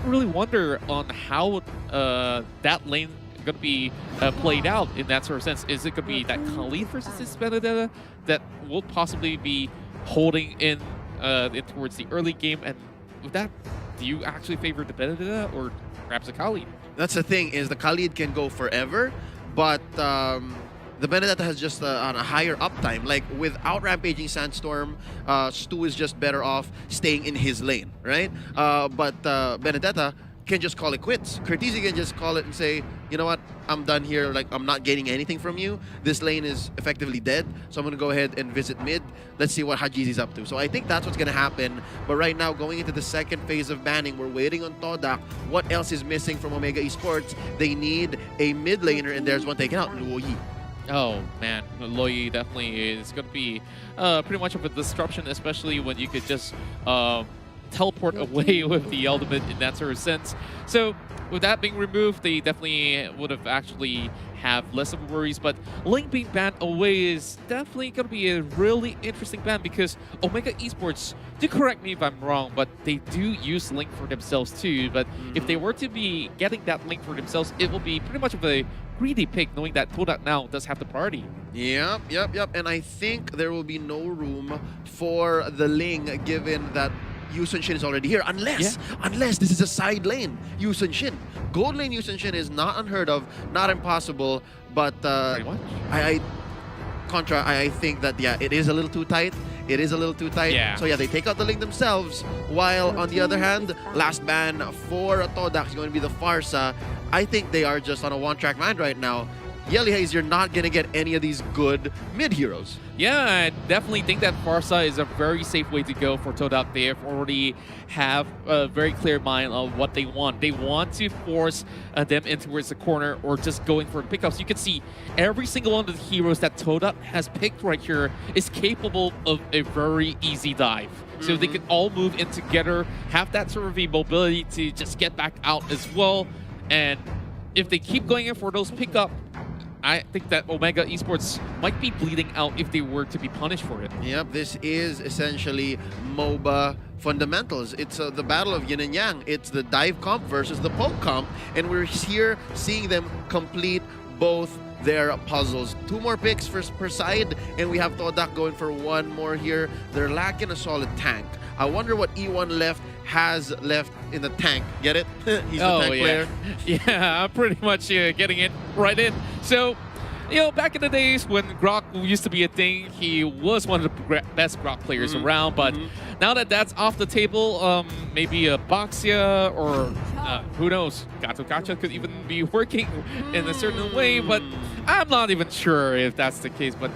would really wonder on how that lane going to be played out in that sort of sense. Is it going to be that Khalid versus this Benedetta that will possibly be holding in towards the early game? And with that, do you actually favor the Benedetta or perhaps the Khalid? That's the thing, is the Khalid can go forever, but the Benedetta has just on a higher uptime. Like without Rampaging Sandstorm, Stu is just better off staying in his lane, right? But Benedetta can just call it quits. Curtisi can just call it and say, you know what, I'm done here. Like, I'm not gaining anything from you. This lane is effectively dead, so I'm going to go ahead and visit mid. Let's see what Hajizi's up to. So I think that's what's going to happen. But right now, going into the second phase of banning, we're waiting on Todak. What else is missing from Omega Esports? They need a mid laner, and there's one taken out, Luoyi. Oh man, Luoyi definitely is going to be pretty much of a disruption, especially when you could just teleport away with the ultimate in that sort of sense. So with that being removed, they definitely would have actually have less of worries, but Link being banned away is definitely going to be a really interesting ban because Omega Esports, do correct me if I'm wrong, but they do use Link for themselves too. But if they were to be getting that Link for themselves, it will be pretty much of a greedy pick, knowing that Todak now does have the party. Yep. And I think there will be no room for the Ling given that Yusun Shin is already here, unless this is a side lane Yusun Shin. Gold lane Yusun Shin is not unheard of, not impossible, but I think that it is a little too tight. It is a little too tight. Yeah. So yeah, they take out the Link themselves, while on the other hand, last ban for Todak is going to be the Farsa. I think they are just on a one-track mind right now. Yelly Haze, you're not going to get any of these good mid-heroes. Yeah, I definitely think that Farsa is a very safe way to go for Todak. They have already have a very clear mind of what they want. They want to force them in towards the corner or just going for pickups. You can see every single one of the heroes that Todak has picked right here is capable of a very easy dive. So they can all move in together, have that sort of mobility to just get back out as well. And if they keep going in for those pickup, I think that Omega Esports might be bleeding out if they were to be punished for it. Yep, this is essentially MOBA fundamentals. It's the battle of yin and yang. It's the dive comp versus the poke comp, and we're here seeing them complete both their puzzles. 2 more picks per side, and we have Todak going for 1 more here. They're lacking a solid tank. I wonder what E1 has left in the tank. Get it? He's the tank player. Yeah, I'm pretty much getting it right in. So, you know, back in the days when Grok used to be a thing, he was one of the best Grok players around. But now that that's off the table, maybe a Boxia or who knows, Gato Gacha could even be working in a certain way. But I'm not even sure if that's the case. But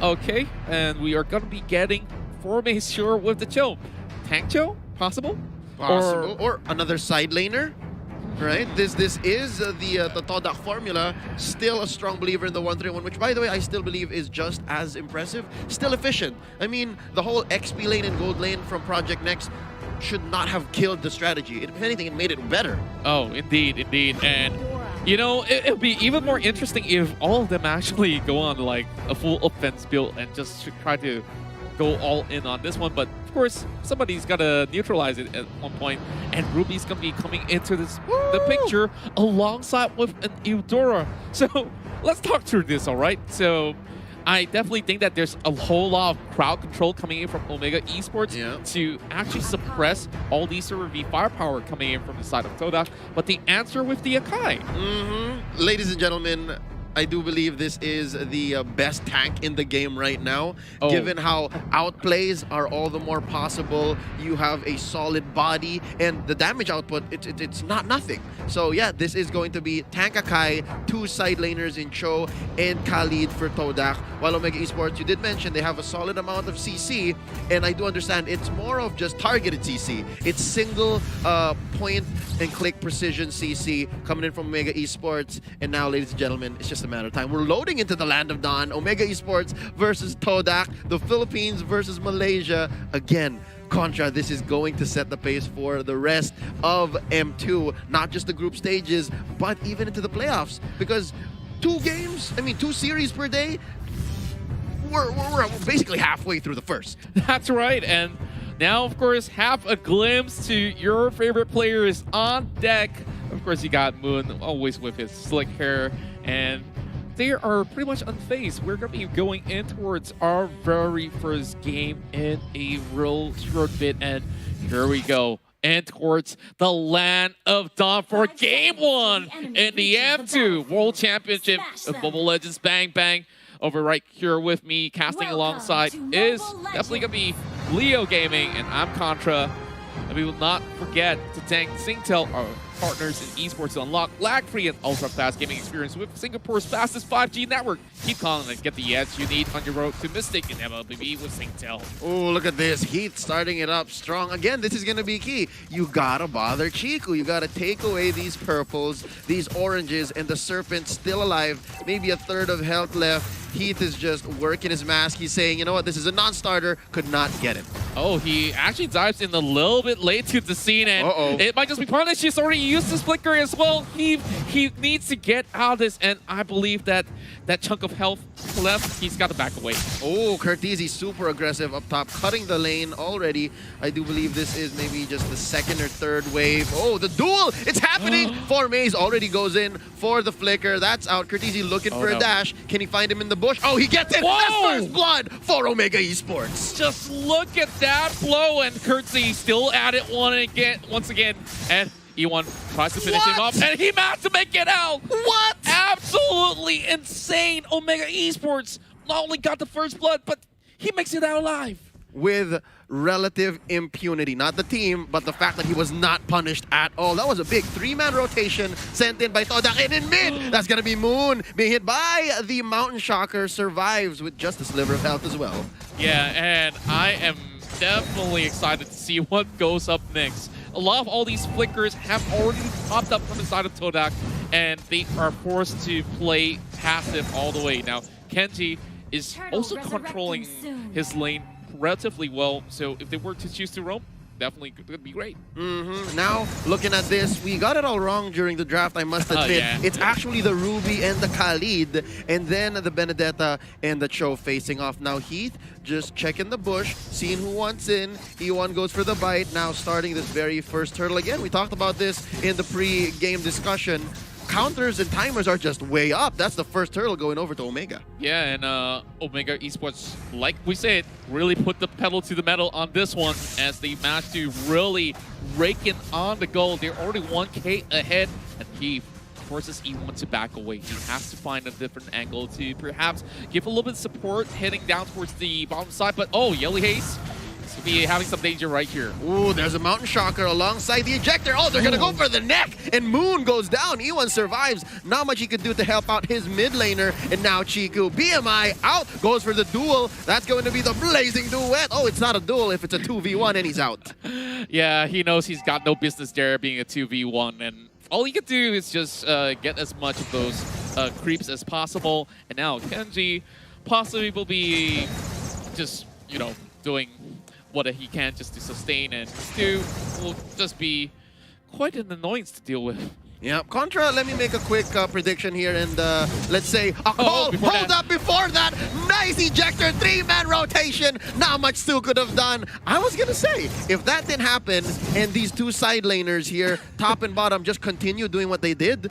okay, and we are going to be getting Forme sure with the Cho. Tank Cho? Possible? Or another side laner, right? This is the Todak formula. Still a strong believer in the 1-3-1, which, by the way, I still believe is just as impressive. Still efficient. I mean, the whole XP lane and gold lane from Project Next should not have killed the strategy. If anything, it made it better. Oh, indeed. And, you know, it would be even more interesting if all of them actually go on, like, a full offense build and just try to go all in on this one. But of course, somebody's got to neutralize it at one point, and Ruby's going to be coming into the picture alongside with an Eudora. So let's talk through this, all right? So I definitely think that there's a whole lot of crowd control coming in from Omega Esports to actually suppress all these sort of the firepower coming in from the side of Todak. But the answer with the Akai. Ladies and gentlemen, I do believe this is the best tank in the game right now. Given how outplays are all the more possible, you have a solid body, and the damage output, it's not nothing. So yeah, this is going to be Tank Akai, 2 side laners in Cho and Khalid for Todak. While Omega Esports, you did mention they have a solid amount of CC, and I do understand it's more of just targeted CC. It's single point and click precision CC coming in from Omega Esports. And now, ladies and gentlemen, it's just a matter of time. We're loading into the land of Dawn. Omega Esports versus Todak. The Philippines versus Malaysia. Again, Contra, this is going to set the pace for the rest of M2. Not just the group stages, but even into the playoffs. Because 2 series per day, we're basically halfway through the first. That's right. And Now, of course, have a glimpse to your favorite players on deck. Of course, you got Moon, always with his slick hair, and they are pretty much unfazed. We're going to be going in towards our very first game in a real short bit, and here we go. And towards the land of Dawn for Game 1 in the M2 World Championship of Mobile Legends Bang Bang. Over right here with me, casting alongside is definitely going to be Leo Gaming, and I'm Contra. And we will not forget to thank Singtel, our partners in esports, to unlock lag-free and ultra-fast gaming experience with Singapore's fastest 5G network. Keep calling and get the edge you need on your road to Mystic and MLBB with Singtel. Oh, look at this. Heath starting it up strong. Again, this is going to be key. You got to bother Chiku. You got to take away these purples, these oranges, and the Serpent's still alive. Maybe a third of health left. Heath is just working his mask. He's saying, you know what, this is a non-starter. Could not get him. Oh, he actually dives in a little bit late to the scene, and it might just be partly she's already used this flicker as well. He needs to get out of this, and I believe that that chunk of health left, he's got to back away. Oh, Curtizi super aggressive up top, cutting the lane already. I do believe this is maybe just the second or third wave. Oh, the duel! It's happening! Maze already goes in for the flicker. That's out. Curtizi looking for a dash. Can he find him in the bush? Oh, he gets it! Whoa! That's first blood for Omega Esports. Just look at that blow, and Curtsy still at it once again, and E1 tries to finish him off, and he managed to make it out. What? Absolutely insane. Omega Esports not only got the first blood, but he makes it out alive. With relative impunity. Not the team, but the fact that he was not punished at all. That was a big three-man rotation sent in by Todak. And in mid, that's going to be Moon being hit by the Mountain Shocker. Survives with just a sliver of health as well. Yeah, and I am definitely excited to see what goes up next. A lot of all these flickers have already popped up from the side of Todak, and they are forced to play passive all the way. Now, Kenji is also controlling his lane relatively well, so if they were to choose to roam, definitely could be great. Now, looking at this, we got it all wrong during the draft, I must admit. Yeah. It's actually the Ruby and the Khalid, and then the Benedetta and the Cho facing off. Now, Heath just checking the bush, seeing who wants in. E1 goes for the bite, now starting this very first turtle. Again, we talked about this in the pre-game discussion. Counters and timers are just way up. That's the first turtle going over to Omega. Yeah, and Omega Esports, like we said, really put the pedal to the metal on this one as they managed to really rake in on the goal. They're already 1K ahead, and he forces E1 to back away. He has to find a different angle to perhaps give a little bit of support heading down towards the bottom side. But oh, Yelly Haze to be having some danger right here. Ooh, there's a Mountain Shocker alongside the ejector. Oh, they're gonna go for the neck, and Moon goes down. E1 survives. Not much he could do to help out his mid laner, and now Chiku, BMI out, goes for the duel. That's going to be the blazing duet. Oh, it's not a duel if it's a 2v1 and he's out. Yeah, he knows he's got no business there being a 2v1, and all he can do is just get as much of those creeps as possible. And now Kenji possibly will be just, you know, doing what he can just to sustain, and Stu will just be quite an annoyance to deal with. Yeah, Contra, let me make a quick prediction here, and let's say a call. Hold up before that. Nice ejector, three-man rotation. Not much Stu could have done. I was going to say, if that didn't happen and these two side laners here, top and bottom, just continue doing what they did,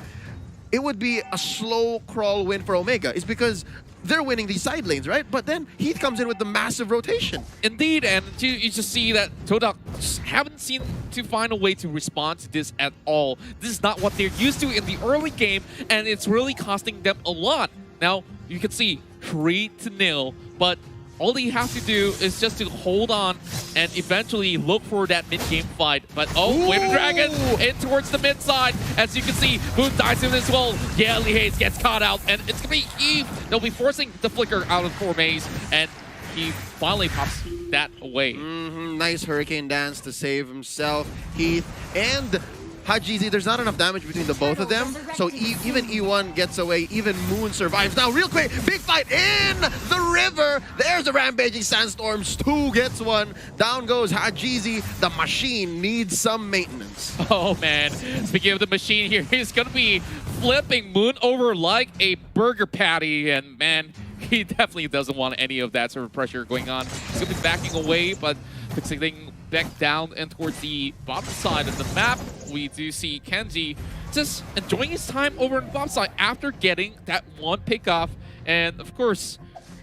it would be a slow crawl win for Omega. It's because they're winning these side lanes, right? But then Heath comes in with the massive rotation. Indeed, and you just see that Todak just haven't seemed to find a way to respond to this at all. This is not what they're used to in the early game, and it's really costing them a lot. Now, you can see 3-0, but all they have to do is just to hold on and eventually look for that mid-game fight. But oh, Wave Dragon in towards the mid side. As you can see, Moon dives in as well. Yelly Haze gets caught out, and it's going to be Eve. They'll be forcing the flicker out of Maze, and he finally pops that away. Nice Hurricane Dance to save himself. Heath and Hajizi, there's not enough damage between the both of them, so even E1 gets away, even Moon survives. Now, real quick, big fight in the river. There's a Rampaging Sandstorm. Stu gets one. Down goes Hajizi. The machine needs some maintenance. Oh, man. Speaking of the machine here, he's going to be flipping Moon over like a burger patty, and man, he definitely doesn't want any of that sort of pressure going on. He's going to be backing away, but fixing back down and towards the bottom side of the map, we do see Kenji just enjoying his time over on the bottom side after getting that one pick off. And of course,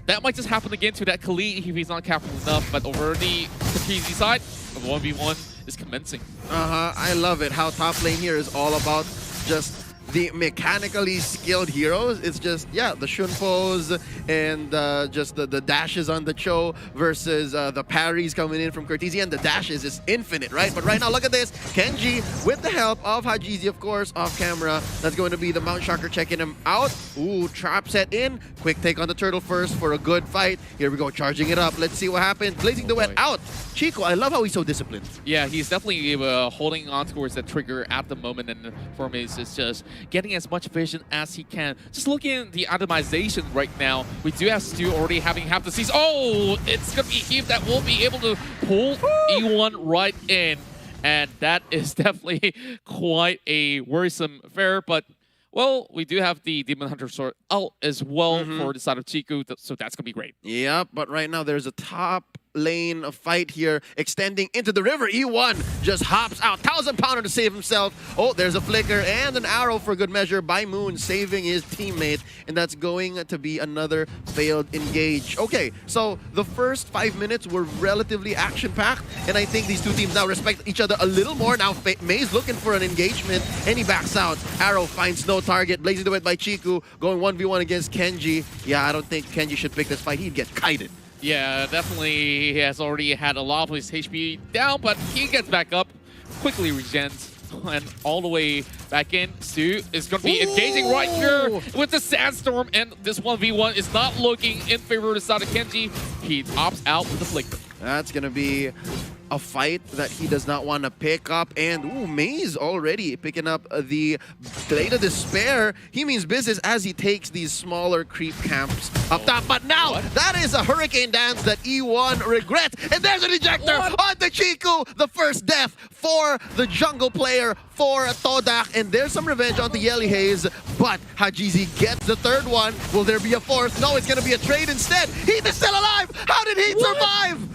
that might just happen again to that Khalid if he's not careful enough. But over the KZ side, the 1v1 is commencing. I love it how top lane here is all about just the mechanically skilled heroes. It's just, yeah, the Shunpos and just the dashes on the Cho versus the parries coming in from Cortese, and the dashes is infinite, right? But right now, look at this. Kenji, with the help of Hajizi, of course, off camera. That's going to be the Mount Shocker checking him out. Ooh, trap set in. Quick take on the turtle first for a good fight. Here we go, charging it up. Let's see what happens. Blazing the Wet out. Chico, I love how he's so disciplined. Yeah, he's definitely holding on towards that trigger at the moment, and for me, it's just getting as much vision as he can. Just looking at the itemization right now, we do have Stu already having half the season. Oh, it's going to be Heath that will be able to pull E1 right in. And that is definitely quite a worrisome affair. But, well, we do have the Demon Hunter Sword out as well for the side of Chiku, so that's going to be great. Yeah, but right now there's a top lane fight here extending into the river. E1 just hops out, 1,000-pounder to save himself. Oh, there's a flicker and an arrow for good measure by Moon, saving his teammate, and that's going to be another failed engage. Okay, so the first 5 minutes were relatively action-packed, and I think these two teams now respect each other a little more. Now May's looking for an engagement, and he backs out. Arrow finds no target, blazing the way by Chiku, going 1v1 against Kenji. Yeah, I don't think Kenji should pick this fight. He'd get kited. Yeah, definitely he has already had a lot of his HP down, but he gets back up, quickly regens, and all the way back in. Stu is going to be engaging right here with the Sandstorm, and this 1v1 is not looking in favor of the side of Kenji. He opts out with the flicker. That's going to be a fight that he does not want to pick up. And, ooh, Maze already picking up the Blade of Despair. He means business as he takes these smaller creep camps up top. But now, that is a Hurricane Dance that E1 regrets. And there's an ejector on the Chiku. The first death for the jungle player for Todak. And there's some revenge on the Yelly Haze. But Hajizi gets the third one. Will there be a fourth? No, it's going to be a trade instead. Heath is still alive. How did Heath survive?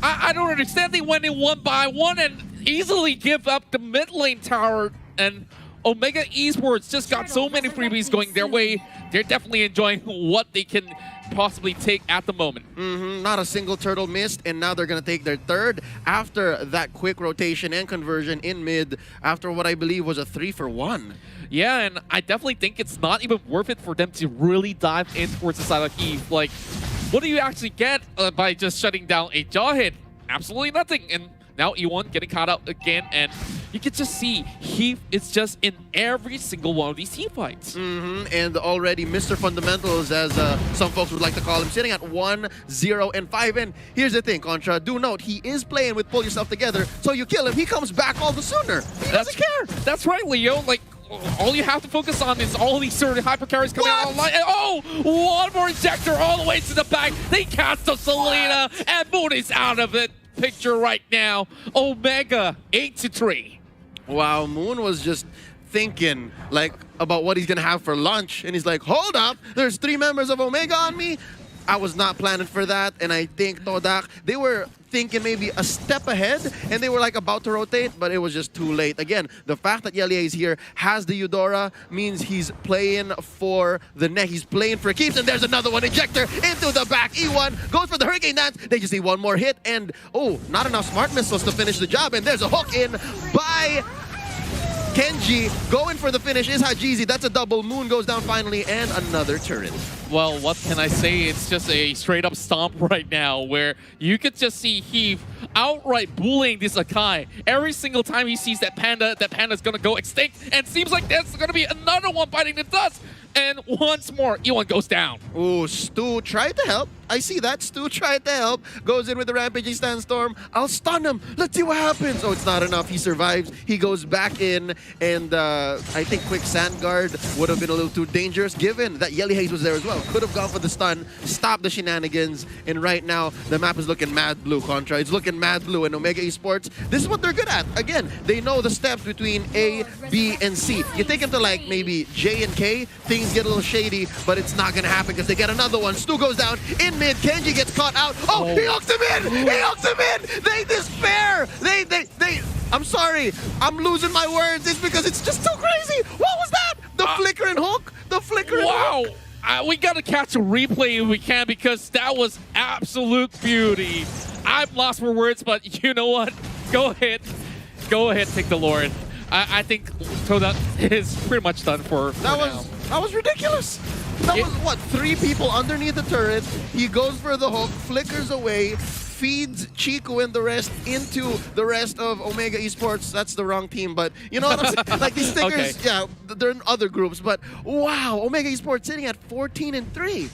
I don't understand. They went in 1-by-1 and easily give up the mid lane tower, and Omega Esports just got so many freebies going their way. They're definitely enjoying what they can possibly take at the moment. Not a single turtle missed, and now they're going to take their third after that quick rotation and conversion in mid after what I believe was a 3-for-1. Yeah, and I definitely think it's not even worth it for them to really dive in towards the side of Heath. Like, what do you actually get by just shutting down a jaw hit? Absolutely nothing. And now E1 getting caught out again, and you can just see Heath is just in every single one of these team fights. And already Mr. Fundamentals, as some folks would like to call him, sitting at 1-0-5. And here's the thing, Contra, do note, he is playing with Pull Yourself Together, so you kill him, he comes back all the sooner. He doesn't care. That's right, Leo. Like, all you have to focus on is all these certain hyper carries coming out online. And oh, one more injector all the way to the back. They cast the Selena, and Moon is out of it. Picture right now. Omega 8-3. Wow, Moon was just thinking like about what he's gonna have for lunch, and he's like, hold up, there's 3 members of Omega on me. I was not planning for that, and I think Todak, they were thinking maybe a step ahead, and they were like about to rotate, but it was just too late. Again, the fact that Yelia is here, has the Eudora, means he's playing for the neck. He's playing for keeps, and there's another one. Ejector into the back. E1 goes for the Hurricane Dance. They just need one more hit, and oh, not enough Smart Missiles to finish the job, and there's a hook in by Kenji. Going for the finish is Hajizi. That's a double. Moon goes down finally, and another turret. Well, what can I say? It's just a straight-up stomp right now, where you could just see Heath outright bullying this Akai. Every single time he sees that panda's gonna go extinct, and seems like there's gonna be another one biting the dust. And once more, E1 goes down. Ooh, Stu tried to help. I see that. Stu tried to help. Goes in with the Rampaging Sandstorm. I'll stun him. Let's see what happens. Oh, it's not enough. He survives. He goes back in. And I think Quick Sand Guard would have been a little too dangerous, given that Yelly Haze was there as well. Could have gone for the stun, stop the shenanigans, and right now the map is looking mad blue. Contra, it's looking mad blue, and Omega Esports, this is what they're good at. Again, they know the steps between A, B, and C. You take them to like maybe J and K, things get a little shady, but it's not gonna happen because they get another one. Stu goes down in mid, Kenji gets caught out. Oh, he hooks him in! He hooks him in! They despair! They I'm sorry, I'm losing my words. It's because it's just too crazy. What was that? The flicker and hook? The flicker and hook? We gotta catch a replay if we can because that was absolute beauty. I've lost for words, but you know what? Go ahead, take the Lord. I think Todak is pretty much done for now. That was ridiculous. That was what, 3 people underneath the turret. He goes for the hook, flickers away, feeds Chico and the rest into the rest of Omega Esports. That's the wrong team, but you know what I'm saying? Like these stickers, okay. Yeah, they're in other groups, but wow, Omega Esports sitting at 14-3.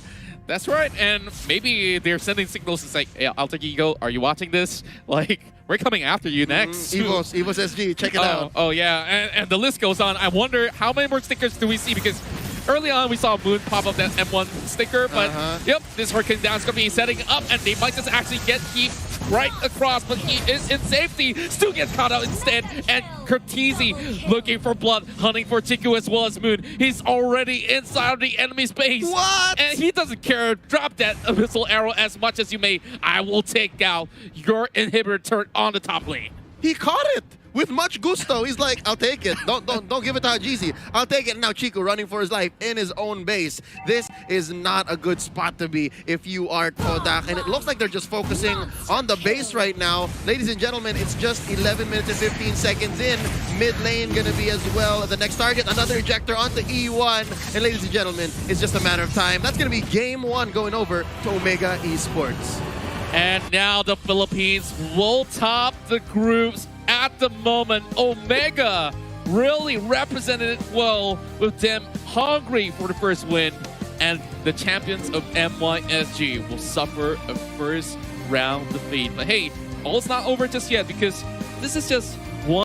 That's right, and maybe they're sending signals to say, hey, Alter Ego, are you watching this? Like, we're coming after you next. Evos SG, check it out. Oh yeah, and the list goes on. I wonder how many more stickers do we see, because early on we saw Moon pop up that M1 sticker, but yep, this Hurricane Down is going to be setting up, and they might just actually get Heat right across, but he is in safety. Stu gets caught out instead, and Curtizi looking for blood, hunting for Chiku as well as Moon. He's already inside of the enemy's base. What? And he doesn't care. Drop that missile arrow as much as you may. I will take out your inhibitor turret on the top lane. He caught it with much gusto. He's like, I'll take it. Don't give it to Hajizi. I'll take it. Now Chico running for his life in his own base. This is not a good spot to be if you are Todak. And it looks like they're just focusing on the base right now. Ladies and gentlemen, it's just 11 minutes and 15 seconds in. Mid lane gonna be as well. The next target, another ejector onto E1. And ladies and gentlemen, it's just a matter of time. That's gonna be game 1 going over to Omega Esports. And now the Philippines will top the groups. At the moment, Omega really represented it well with them hungry for the first win, and the champions of MYSG will suffer a first round defeat. But hey, all's not over just yet, because this is just